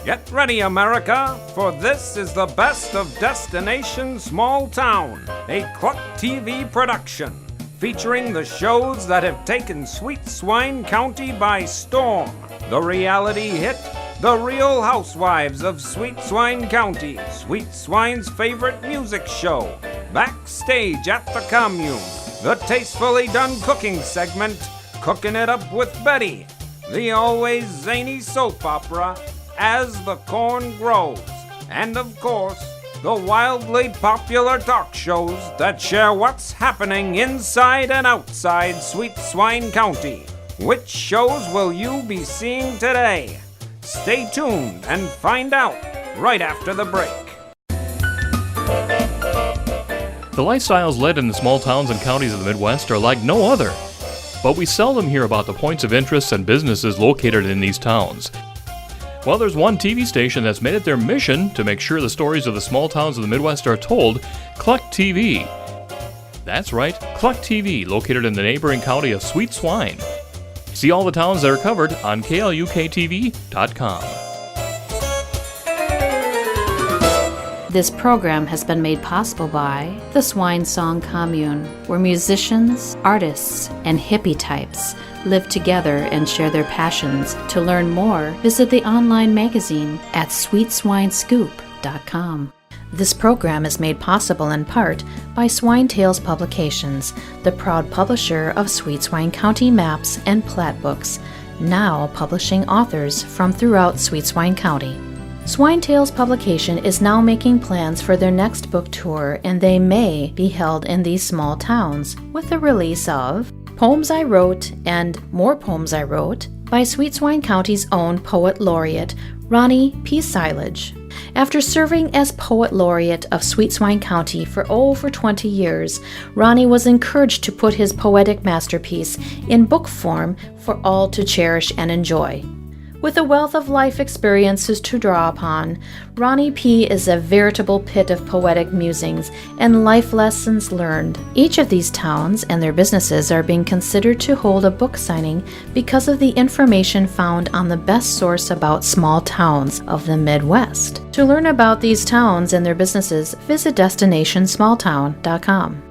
Get ready, America, for this is the best of Destination Small Town, a Cluck TV production, featuring the shows that have taken Sweet Swine County by storm. The reality hit, The Real Housewives of Sweet Swine County, Sweet Swine's favorite music show, Backstage at the Commune, the tastefully done cooking segment, Cooking It Up with Betty, the always zany soap opera, As the Corn Grows, and of course, the wildly popular talk shows that share what's happening inside and outside Sweet Swine County. Which shows will you be seeing today? Stay tuned and find out right after the break. The lifestyles led in the small towns and counties of the Midwest are like no other, but we seldom hear about the points of interest and businesses located in these towns. Well, there's one TV station that's made it their mission to make sure the stories of the small towns of the Midwest are told, Cluck TV. That's right, Cluck TV, located in the neighboring county of Sweet Swine. See all the towns that are covered on KLUKTV.com. This program has been made possible by the Swine Song Commune, where musicians, artists, and hippie types live together and share their passions. To learn more, visit the online magazine at sweetswinescoop.com. This program is made possible in part by Swine Tales Publications, the proud publisher of Sweet Swine County maps and plat books, now publishing authors from throughout Sweet Swine County. Swine Tales Publication is now making plans for their next book tour, and they may be held in these small towns with the release of Poems I Wrote and More Poems I Wrote by Sweet Swine County's own Poet Laureate, Ronnie P. Silage. After serving as Poet Laureate of Sweet Swine County for over 20 years, Ronnie was encouraged to put his poetic masterpiece in book form for all to cherish and enjoy. With a wealth of life experiences to draw upon, Ronnie P. is a veritable pit of poetic musings and life lessons learned. Each of these towns and their businesses are being considered to hold a book signing because of the information found on the best source about small towns of the Midwest. To learn about these towns and their businesses, visit DestinationSmallTown.com.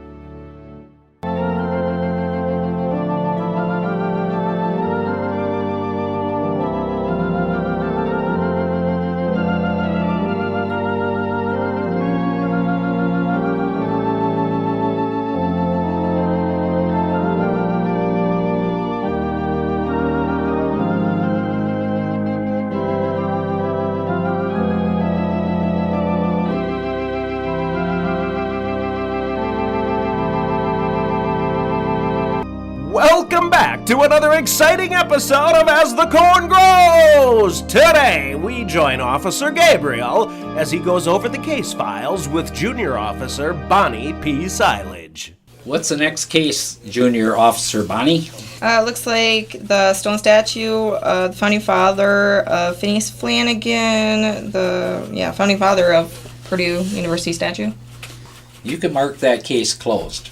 Welcome back to another exciting episode of As the Corn Grows! Today, we join Officer Gabriel as he goes over the case files with Junior Officer Bonnie P. Silage. What's the next case, Junior Officer Bonnie? Looks like the stone statue, the founding father of Phineas Flanagan, the founding father of Purdue University statue. You can mark that case closed.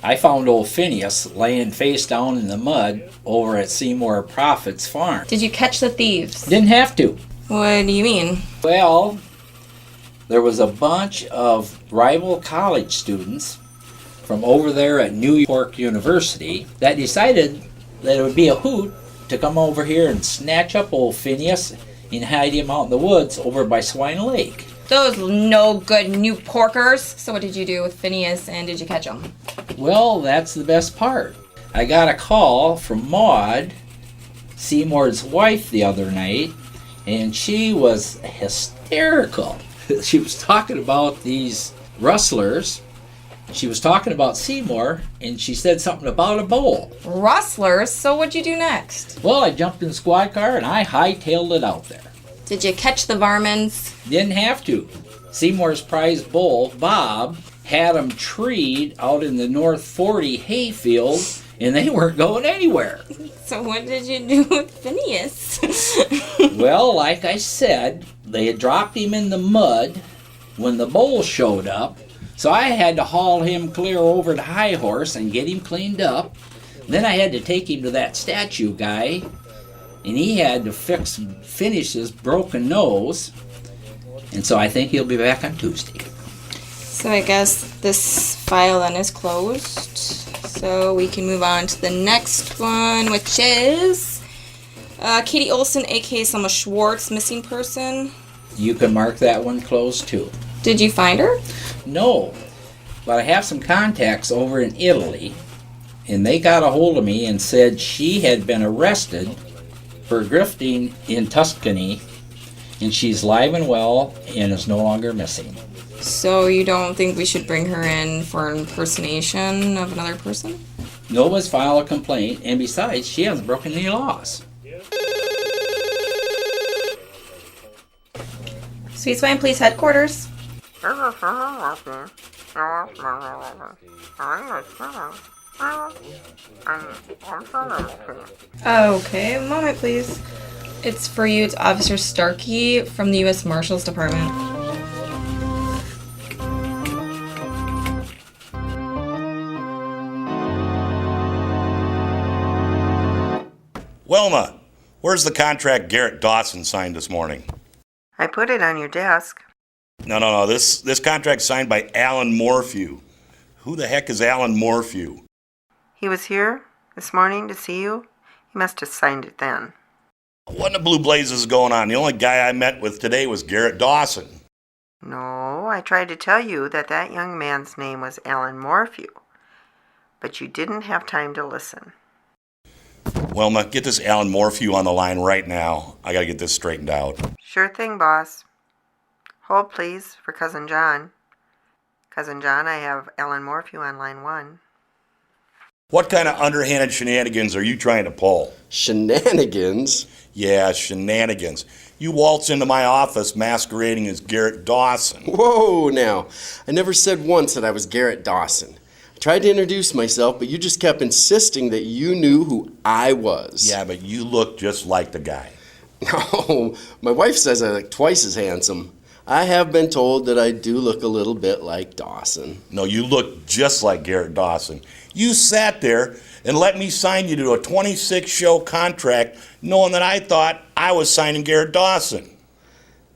I found old Phineas laying face down in the mud over at Seymour Prophet's farm. Did you catch the thieves? Didn't have to. What do you mean? Well, there was a bunch of rival college students from over there at New York University that decided that it would be a hoot to come over here and snatch up old Phineas and hide him out in the woods over by Swine Lake. Those no good New Porkers. So what did you do with Phineas, and did you catch him? Well, that's the best part. I got a call from Maud, Seymour's wife, the other night, and she was hysterical. She was talking about these rustlers. She was talking about Seymour, and she said something about a bowl. Rustlers? So what'd you do next? Well, I jumped in the squad car, and I hightailed it out there. Did you catch the varmints? Didn't have to. Seymour's prize bull, Bob, had them treed out in the North 40 hayfield, and they weren't going anywhere. So what did you do with Phineas? Well, like I said, they had dropped him in the mud when the bull showed up, so I had to haul him clear over to High Horse and get him cleaned up. Then I had to take him to that statue guy and he had to finish his broken nose. And so I think he'll be back on Tuesday. So I guess this file then is closed. So we can move on to the next one, which is Katie Olson, aka Selma Schwartz, missing person. You can mark that one closed too. Did you find her? No, but I have some contacts over in Italy, and they got a hold of me and said she had been arrested for grifting in Tuscany, and she's live and well and is no longer missing. So you don't think we should bring her in for impersonation of another person? Nobody's filed a complaint, and besides, she hasn't broken any laws. Sweet Swine Police Headquarters. Okay, a moment please. It's for you, it's Officer Starkey from the U.S. Marshals Department. Wilma, where's the contract Garrett Dawson signed this morning? I put it on your desk. No. This contract's signed by Alan Morphew. Who the heck is Alan Morphew? He was here this morning to see you. He must have signed it then. What in the blue blazes is going on? The only guy I met with today was Garrett Dawson. No, I tried to tell you that young man's name was Alan Morphew. But you didn't have time to listen. Wilma, get this Alan Morphew on the line right now. I gotta get this straightened out. Sure thing, boss. Hold, please, for Cousin John. Cousin John, I have Alan Morphew on line 1. What kind of underhanded shenanigans are you trying to pull? Shenanigans? Yeah, shenanigans. You waltz into my office masquerading as Garrett Dawson. Whoa, now. I never said once that I was Garrett Dawson. I tried to introduce myself, but you just kept insisting that you knew who I was. Yeah, but you look just like the guy. No, my wife says I look twice as handsome. I have been told that I do look a little bit like Dawson. No, you look just like Garrett Dawson. You sat there and let me sign you to a 26-show contract knowing that I thought I was signing Garrett Dawson.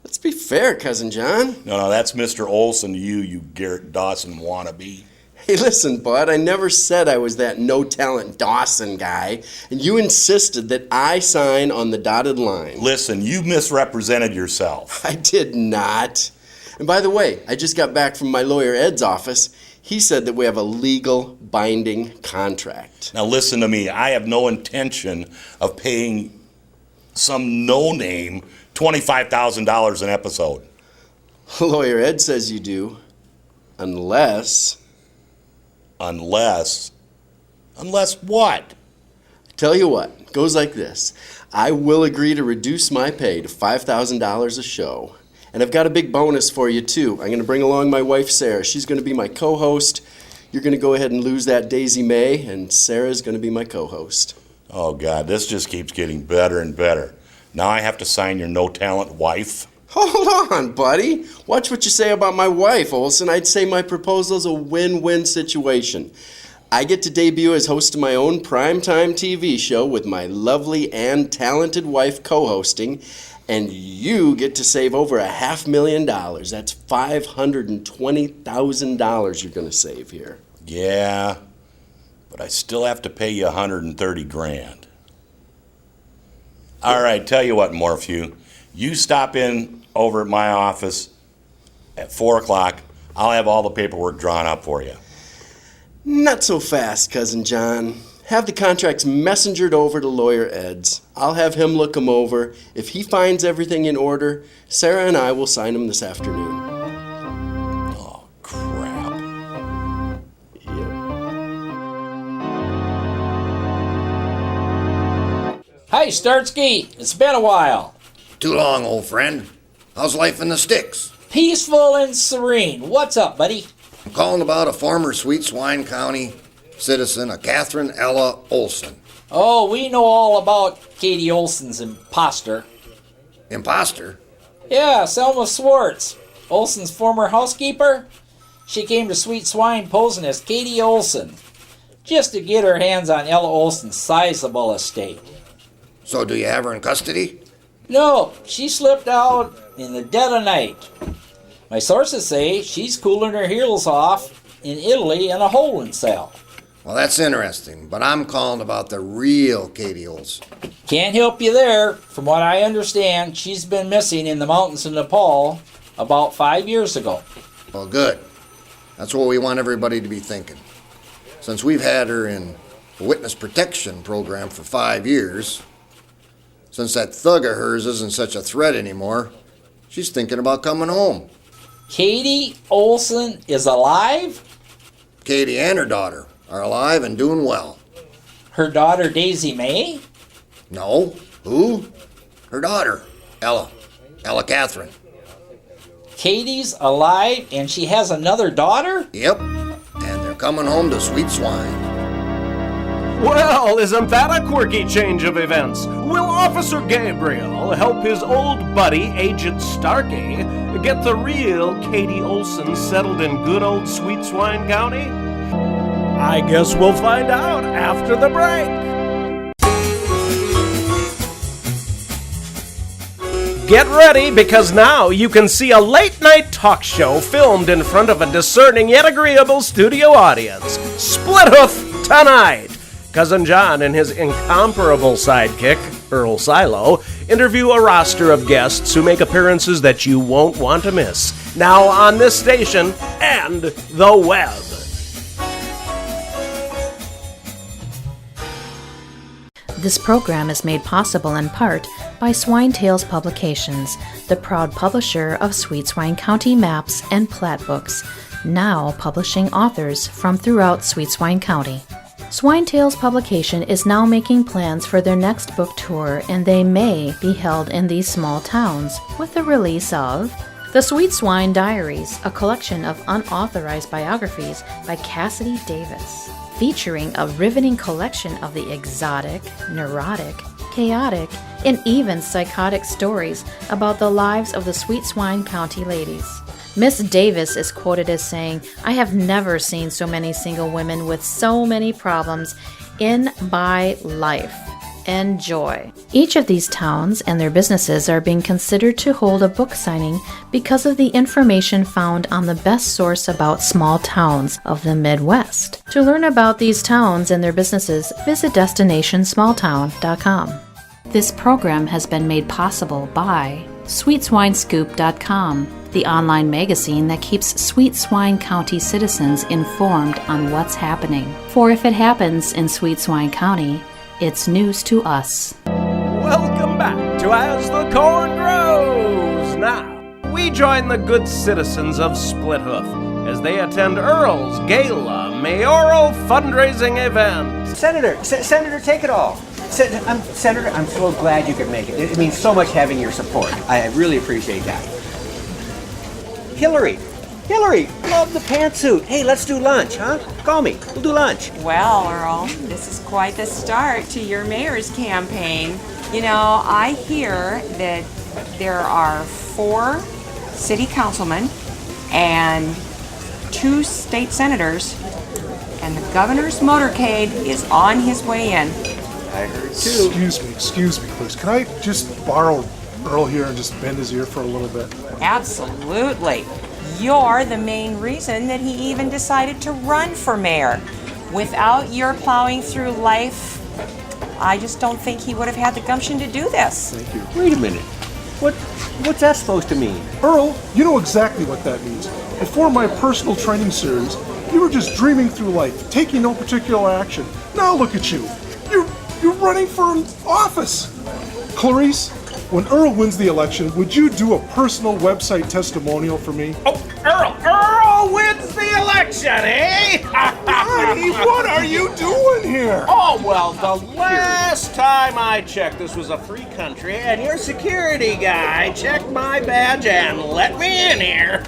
Let's be fair, Cousin John. No, that's Mr. Olson to you, you Garrett Dawson wannabe. Hey, listen, bud, I never said I was that no-talent Dawson guy, and you insisted that I sign on the dotted line. Listen, you misrepresented yourself. I did not. And by the way, I just got back from my lawyer Ed's office. He said that we have a legal binding contract. Now listen to me. I have no intention of paying some no-name $25,000 an episode. Lawyer Ed says you do. Unless what? Tell you what, it goes like this. I will agree to reduce my pay to $5,000 a show. And I've got a big bonus for you, too. I'm going to bring along my wife, Sarah. She's going to be my co-host. You're going to go ahead and lose that Daisy May, and Sarah's going to be my co-host. Oh, God, this just keeps getting better and better. Now I have to sign your no-talent wife? Hold on, buddy. Watch what you say about my wife, Olson. I'd say my proposal's a win-win situation. I get to debut as host of my own primetime TV show with my lovely and talented wife co-hosting, and you get to save over $500,000. That's $520,000 you're going to save here. Yeah, but I still have to pay you $130,000. All right, tell you what, Morphew. You stop in over at my office at 4 o'clock. I'll have all the paperwork drawn up for you. Not so fast, Cousin John. Have the contracts messengered over to Lawyer Ed's. I'll have him look them over. If he finds everything in order, Sarah and I will sign them this afternoon. Oh, crap. Yep. Hi, Starsky. It's been a while. Too long, old friend. How's life in the sticks? Peaceful and serene. What's up, buddy? I'm calling about a former Sweet Swine County citizen, a Catherine Ella Olson. Oh, we know all about Katie Olson's imposter. Imposter? Yeah, Selma Schwartz, Olson's former housekeeper. She came to Sweet Swine posing as Katie Olson, just to get her hands on Ella Olson's sizable estate. So do you have her in custody? No, she slipped out in the dead of night. My sources say she's cooling her heels off in Italy in a holding cell. Well, that's interesting, but I'm calling about the real Katie Olson. Can't help you there. From what I understand, she's been missing in the mountains of Nepal about 5 years ago. Well, good. That's what we want everybody to be thinking. Since we've had her in the witness protection program for 5 years, since that thug of hers isn't such a threat anymore, she's thinking about coming home. Katie Olson is alive? Katie and her daughter are alive and doing well. Her daughter Daisy May? No. Who? Her daughter, Ella Catherine. Katie's alive and she has another daughter? Yep. And they're coming home to Sweet Swine. Well, isn't that a quirky change of events? Will Officer Gabriel help his old buddy, Agent Starkey, get the real Katie Olson settled in good old Sweet Swine County? I guess we'll find out after the break. Get ready, because now you can see a late-night talk show filmed in front of a discerning yet agreeable studio audience. Split Hoof tonight. Cousin John and his incomparable sidekick, Earl Silo, interview a roster of guests who make appearances that you won't want to miss. Now on this station and the web. This program is made possible in part by Swine Tales Publications, the proud publisher of Sweet Swine County maps and plat books, now publishing authors from throughout Sweet Swine County. Swine Tales Publication is now making plans for their next book tour, and they may be held in these small towns with the release of The Sweet Swine Diaries, a collection of unauthorized biographies by Cassidy Davis, featuring a riveting collection of the exotic, neurotic, chaotic, and even psychotic stories about the lives of the Sweet Swine County ladies. Miss Davis is quoted as saying, "I have never seen so many single women with so many problems in my life. Enjoy." Each of these towns and their businesses are being considered to hold a book signing because of the information found on the best source about small towns of the Midwest. To learn about these towns and their businesses, visit DestinationSmallTown.com. This program has been made possible by SweetSwineScoop.com, the online magazine that keeps Sweet Swine County citizens informed on what's happening. For if it happens in Sweet Swine County, it's news to us. Welcome back to As the Corn Grows. Now, we join the good citizens of Split Hoof as they attend Earl's Gala mayoral fundraising event. Senator, take it all. Senator, I'm so glad you could make it. It means so much having your support. I really appreciate that. Hillary, love the pantsuit. Hey, let's do lunch, huh? Call me. We'll do lunch. Well, Earl, this is quite the start to your mayor's campaign. You know, I hear that there are 4 city councilmen and 2 state senators, and the governor's motorcade is on his way in. I heard too. Excuse me, please. Can I just borrow Earl here and just bend his ear for a little bit? Absolutely. You're the main reason that he even decided to run for mayor. Without your plowing through life, I just don't think he would have had the gumption to do this. Thank you. Wait a minute. What's that supposed to mean? Earl, you know exactly what that means. Before my personal training series, you were just dreaming through life, taking no particular action. Now look at you. You're running for office. Clarice, when Earl wins the election, would you do a personal website testimonial for me? Oh, Earl wins the election, eh? Honey, what are you doing here? Oh, well, the last time I checked, this was a free country, and your security guy checked my badge and let me in here.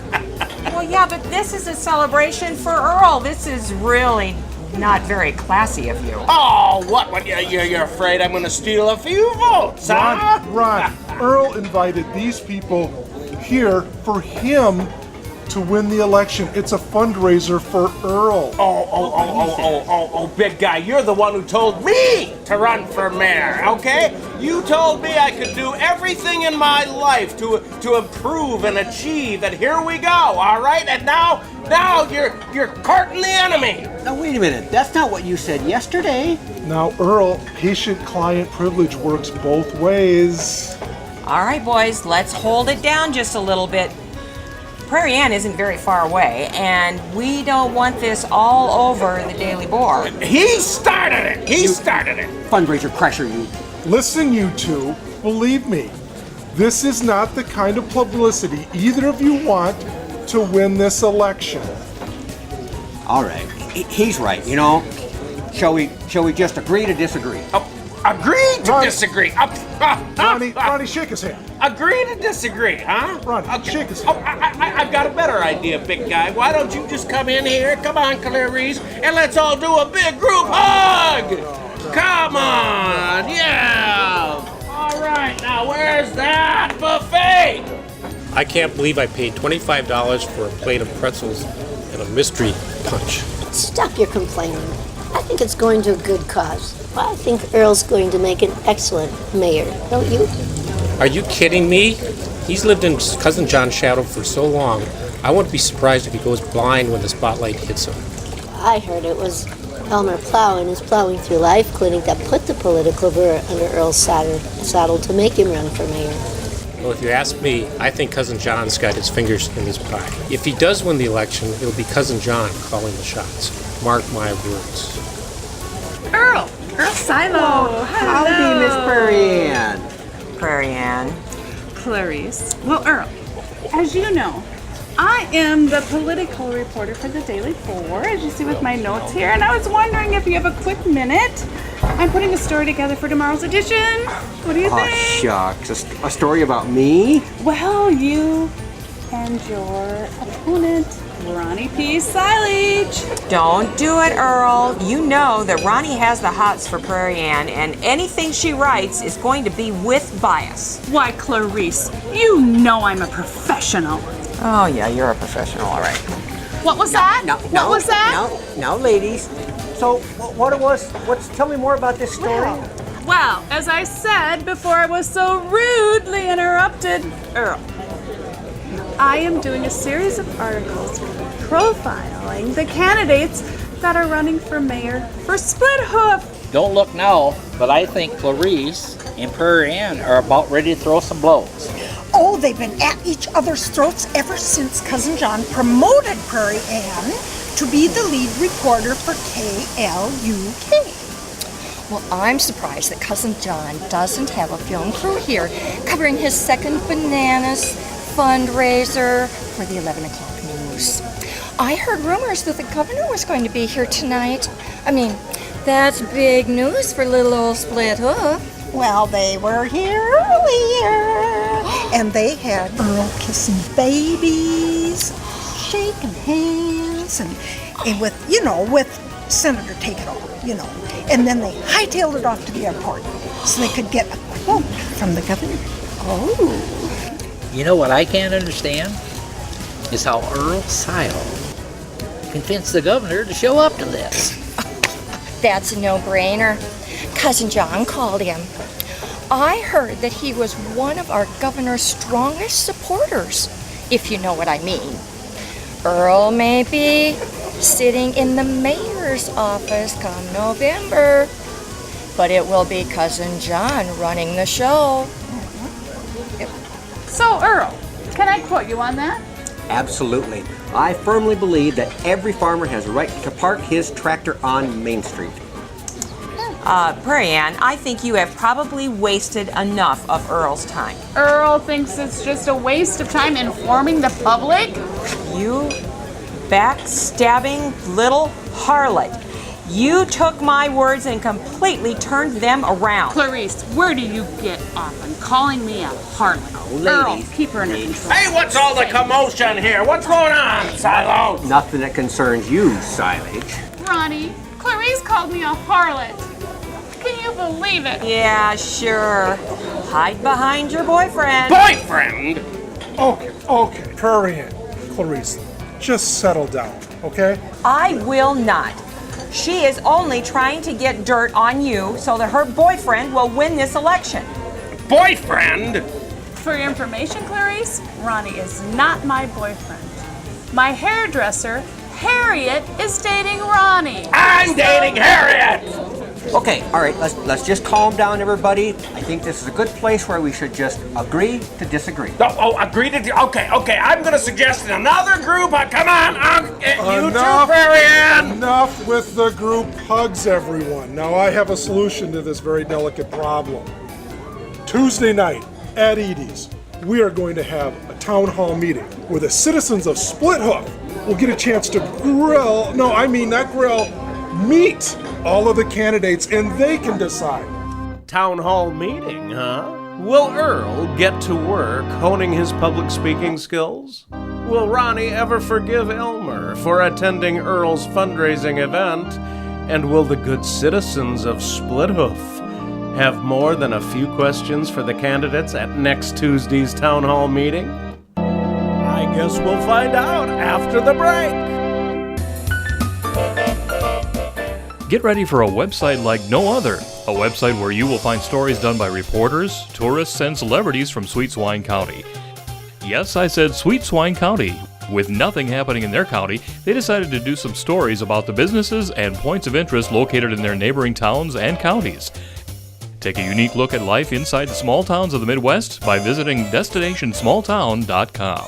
Well, yeah, but this is a celebration for Earl. This is really not very classy of you. Oh, what? You're afraid I'm going to steal a few votes, huh? Ron, Earl invited these people here for him to win the election. It's a fundraiser for Earl. Oh, big guy, you're the one who told me to run for mayor, okay? You told me I could do everything in my life to improve and achieve, and here we go, all right? And now you're courting the enemy. Now, wait a minute. That's not what you said yesterday. Now, Earl, patient-client privilege works both ways. All right, boys, let's hold it down just a little bit. Prairie Ann isn't very far away, and we don't want this all over the Daily Board. He started it! He started it! Fundraiser crusher, you. Listen, you two, believe me, this is not the kind of publicity either of you want to win this election. All right. He's right, you know. Shall we just agree to disagree? Agree to disagree. Ronnie, shake his hand. Agree to disagree, huh? Ronnie, shake his hand. I've got a better idea, big guy. Why don't you just come in here? Come on, Clarice, and let's all do a big group hug! Come on, yeah! All right, now where's that buffet? I can't believe I paid $25 for a plate of pretzels and a mystery punch. Stop your complaining. I think it's going to a good cause. I think Earl's going to make an excellent mayor, don't you? Are you kidding me? He's lived in Cousin John's shadow for so long, I wouldn't be surprised if he goes blind when the spotlight hits him. I heard it was Elmer Plow and his Plowing Through Life clinic that put the political burr under Earl's saddle to make him run for mayor. Well, if you ask me, I think Cousin John's got his fingers in his pie. If he does win the election, it'll be Cousin John calling the shots. Mark my words. Earl Silo. Howdy, Miss Prairie Ann. Prairie Ann. Clarice. Well, Earl, as you know, I am the political reporter for the Daily Board, as you see with my notes here, and I was wondering if you have a quick minute. I'm putting a story together for tomorrow's edition. What do you think? Oh, shucks. A story about me? Well, you and your opponent, Ronnie P. Silage. Don't do it, Earl. You know that Ronnie has the hots for Prairie Ann, and anything she writes is going to be with bias. Why, Clarice, you know I'm a professional. Oh, yeah, you're a professional, all right. What was that? What was that? No, ladies. So, tell me more about this story. Well, as I said before I was so rudely interrupted, Earl, I am doing a series of articles profiling the candidates that are running for mayor for Split Hoof. Don't look now, but I think Clarice and Prairie Ann are about ready to throw some blows. Oh, they've been at each other's throats ever since Cousin John promoted Prairie Ann to be the lead reporter for KLUK. Well, I'm surprised that Cousin John doesn't have a film crew here covering his second bananas fundraiser for the 11 o'clock news. I heard rumors that the governor was going to be here tonight. I mean, that's big news for little old Split Hoof. Well, they were here earlier, and they had Earl kissing babies, shaking hands, and with Senator Take It All, and then they hightailed it off to the airport so they could get a quote from the governor. Oh. You know what I can't understand? Is how Earl Silo convinced the governor to show up to this. That's a no-brainer. Cousin John called him. I heard that he was one of our governor's strongest supporters, if you know what I mean. Earl may be sitting in the mayor's office come November, but it will be Cousin John running the show. So, Earl, can I quote you on that? Absolutely. I firmly believe that every farmer has a right to park his tractor on Main Street. Prairie Ann, I think you have probably wasted enough of Earl's time. Earl thinks it's just a waste of time informing the public? You backstabbing little harlot. You took my words and completely turned them around. Clarice, where do you get off on calling me a harlot? Earl, keep her under control. Hey, what's all the commotion here? What's going on, Silo? Nothing that concerns you, Silage. Ronnie, Clarice called me a harlot. Can you believe it? Yeah, sure. Hide behind your boyfriend. Boyfriend? Okay, Prairie Ann, Clarice, just settle down, okay? I will not. She is only trying to get dirt on you so that her boyfriend will win this election. Boyfriend? For your information, Clarice, Ronnie is not my boyfriend. My hairdresser, Harriet, is dating Ronnie. I'm dating Harriet! Okay, all right, let's just calm down, everybody. I think this is a good place where we should just agree to disagree. Agree to... Okay, I'm gonna suggest another group. Come on, you two, Enough, Prairie Ann! enough with the group hugs, everyone. Now I have a solution to this very delicate problem. Tuesday night at Edie's, we are going to have a town hall meeting where the citizens of Split Hoof will get a chance to meet all of the candidates, and they can decide. Town hall meeting, huh? Will Earl get to work honing his public speaking skills? Will Ronnie ever forgive Elmer for attending Earl's fundraising event? And will the good citizens of Split Hoof have more than a few questions for the candidates at next Tuesday's town hall meeting? I guess we'll find out after the break. Get ready for a website like no other. A website where you will find stories done by reporters, tourists, and celebrities from Sweet Swine County. Yes, I said Sweet Swine County. With nothing happening in their county, they decided to do some stories about the businesses and points of interest located in their neighboring towns and counties. Take a unique look at life inside the small towns of the Midwest by visiting DestinationSmallTown.com.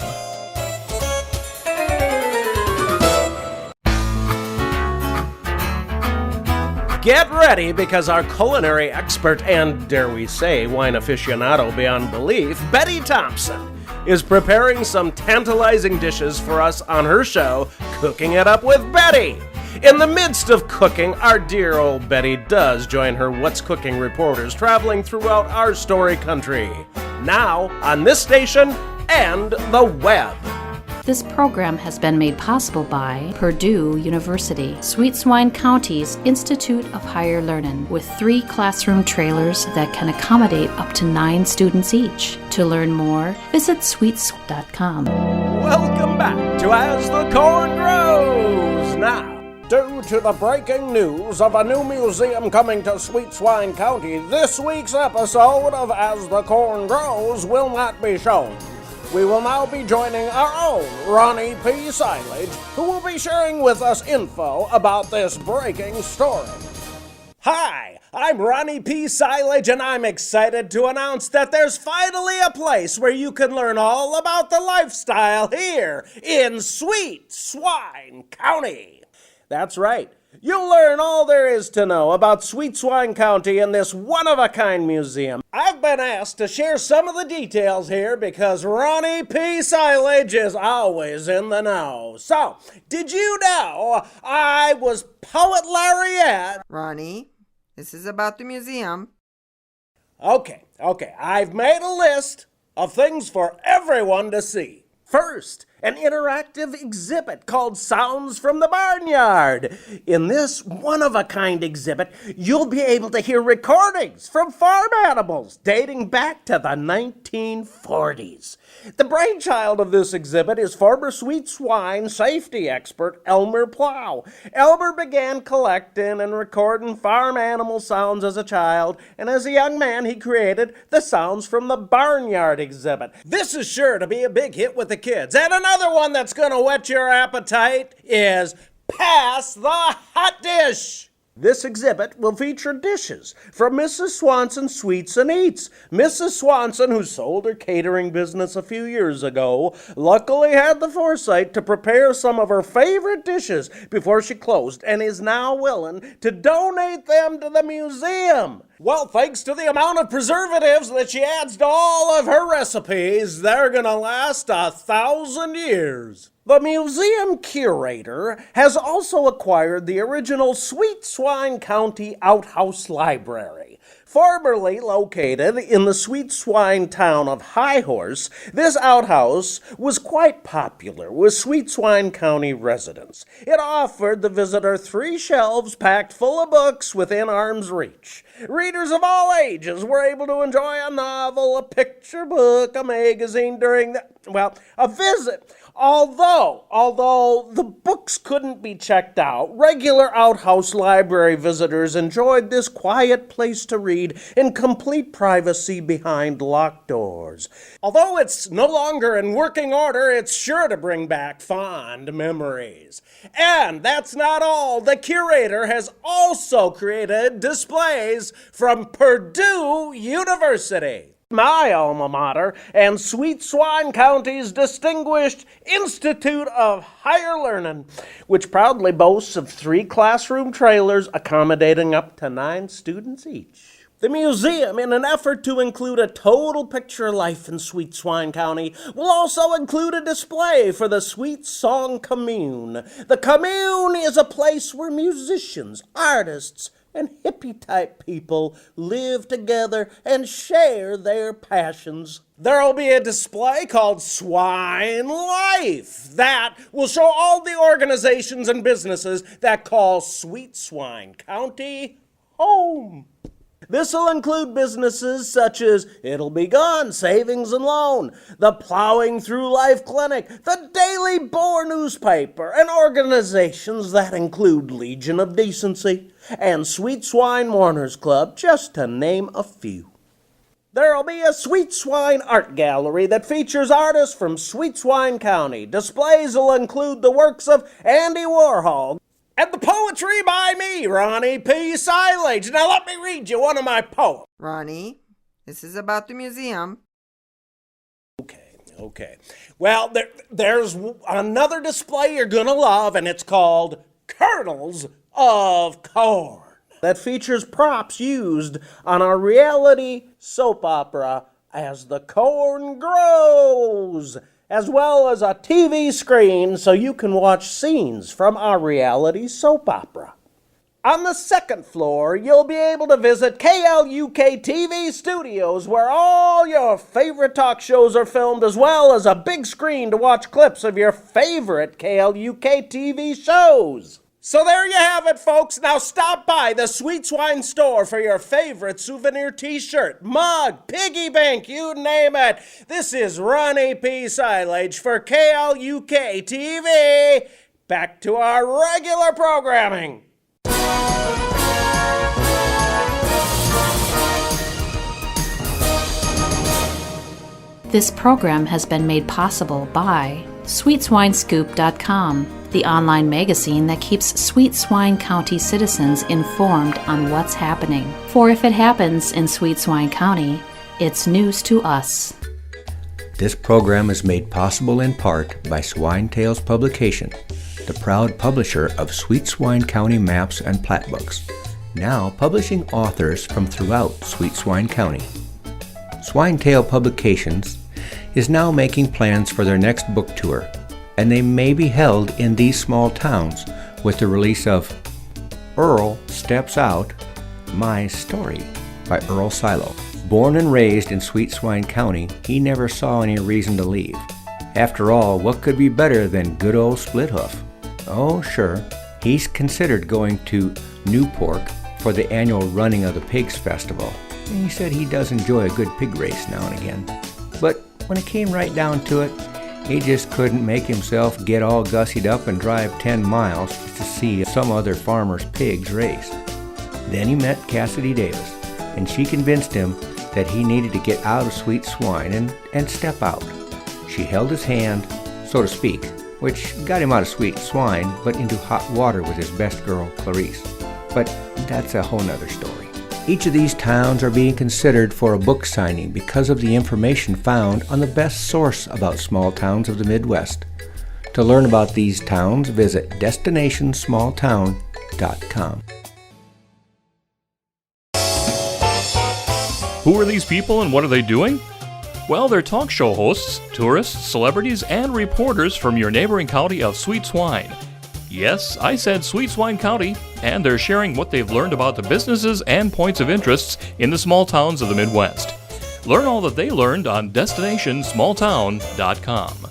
Get ready, because our culinary expert and, dare we say, wine aficionado beyond belief, Betty Thompson, is preparing some tantalizing dishes for us on her show, Cooking It Up with Betty. In the midst of cooking, our dear old Betty does join her What's Cooking reporters traveling throughout our story country. Now, on this station and the web. This program has been made possible by Purdue University, Sweet Swine County's Institute of Higher Learning, with 3 classroom trailers that can accommodate up to 9 students each. To learn more, visit sweets.com. Welcome back to As the Corn Grows. Now, due to the breaking news of a new museum coming to Sweet Swine County, this week's episode of As the Corn Grows will not be shown. We will now be joining our own Ronnie P. Silage, who will be sharing with us info about this breaking story. Hi, I'm Ronnie P. Silage, and I'm excited to announce that there's finally a place where you can learn all about the lifestyle here in Sweet Swine County. That's right. You'll learn all there is to know about Sweet Swine County in this one-of-a-kind museum. I've been asked to share some of the details here because Ronnie P. Silage is always in the know. So, did you know I was Poet Laureate? Ronnie, this is about the museum. Okay. I've made a list of things for everyone to see. First, an interactive exhibit called Sounds from the Barnyard. In this one-of-a-kind exhibit, you'll be able to hear recordings from farm animals dating back to the 1940s. The brainchild of this exhibit is former Sweet Swine safety expert Elmer Plow. Elmer began collecting and recording farm animal sounds as a child, and as a young man, he created the Sounds from the Barnyard exhibit. This is sure to be a big hit with the kids. And another one that's going to whet your appetite is Pass the Hot Dish. This exhibit will feature dishes from Mrs. Swanson Sweets and Eats. Mrs. Swanson, who sold her catering business a few years ago, luckily had the foresight to prepare some of her favorite dishes before she closed and is now willing to donate them to the museum. Well, thanks to the amount of preservatives that she adds to all of her recipes, they're gonna last 1,000 years. The museum curator has also acquired the original Sweet Swine County Outhouse Library. Formerly located in the Sweet Swine town of High Horse, this outhouse was quite popular with Sweet Swine County residents. It offered the visitor 3 shelves packed full of books within arm's reach. Readers of all ages were able to enjoy a novel, a picture book, a magazine during a visit. Although the books couldn't be checked out, regular outhouse library visitors enjoyed this quiet place to read in complete privacy behind locked doors. Although it's no longer in working order, it's sure to bring back fond memories. And that's not all. The curator has also created displays from Purdue University, my alma mater, and Sweet Swan County's distinguished Institute of Higher Learning, which proudly boasts of 3 classroom trailers accommodating up to 9 students each. The museum, in an effort to include a total picture of life in Sweet Swan County, will also include a display for the Sweet Song Commune. The Commune is a place where musicians, artists, and hippie-type people live together and share their passions. There'll be a display called Swine Life that will show all the organizations and businesses that call Sweet Swan County home. This will include businesses such as It'll Be Gone Savings and Loan, the Plowing Through Life Clinic, the Daily Boar newspaper, and organizations that include Legion of Decency and Sweet Swine Mourners Club, just to name a few. There'll be a Sweet Swine art gallery that features artists from Sweet Swine County. Displays will include the works of Andy Warhol, and the poetry by me, Ronnie P. Silage. Now let me read you one of my poems. Ronnie, this is about the museum. Okay. Well, there's another display you're gonna love, and it's called Kernels of Corn, that features props used on our reality soap opera As the Corn Grows, as well as a TV screen so you can watch scenes from our reality soap opera. On the second floor, you'll be able to visit KLUK TV Studios, where all your favorite talk shows are filmed, as well as a big screen to watch clips of your favorite KLUK TV shows. So there you have it, folks. Now stop by the Sweet Swine store for your favorite souvenir t-shirt, mug, piggy bank, you name it. This is Ronnie P. Silage for KLUK TV. Back to our regular programming. This program has been made possible by SweetSwineScoop.com, the online magazine that keeps Sweet Swine County citizens informed on what's happening. For if it happens in Sweet Swine County, it's news to us. This program is made possible in part by Swine Tales Publication, the proud publisher of Sweet Swine County maps and plat books, now publishing authors from throughout Sweet Swine County. Swine Tale Publications is now making plans for their next book tour, and they may be held in these small towns with the release of Earl Steps Out, My Story by Earl Silo. Born and raised in Sweet Swine County, he never saw any reason to leave. After all, what could be better than good old Split Hoof? Oh, sure, he's considered going to Newport for the annual running of the Pigs Festival. He said he does enjoy a good pig race now and again. But when it came right down to it, he just couldn't make himself get all gussied up and drive 10 miles to see some other farmer's pigs race. Then he met Cassidy Davis, and she convinced him that he needed to get out of Sweet Swine and step out. She held his hand, so to speak, which got him out of Sweet Swine, but into hot water with his best girl, Clarice. But that's a whole nother story. Each of these towns are being considered for a book signing because of the information found on the best source about small towns of the Midwest. To learn about these towns, visit destinationsmalltown.com. Who are these people and what are they doing? Well, they're talk show hosts, tourists, celebrities, and reporters from your neighboring county of Sweet Swine. Yes, I said Sweet Swine County, and they're sharing what they've learned about the businesses and points of interest in the small towns of the Midwest. Learn all that they learned on destinationsmalltown.com.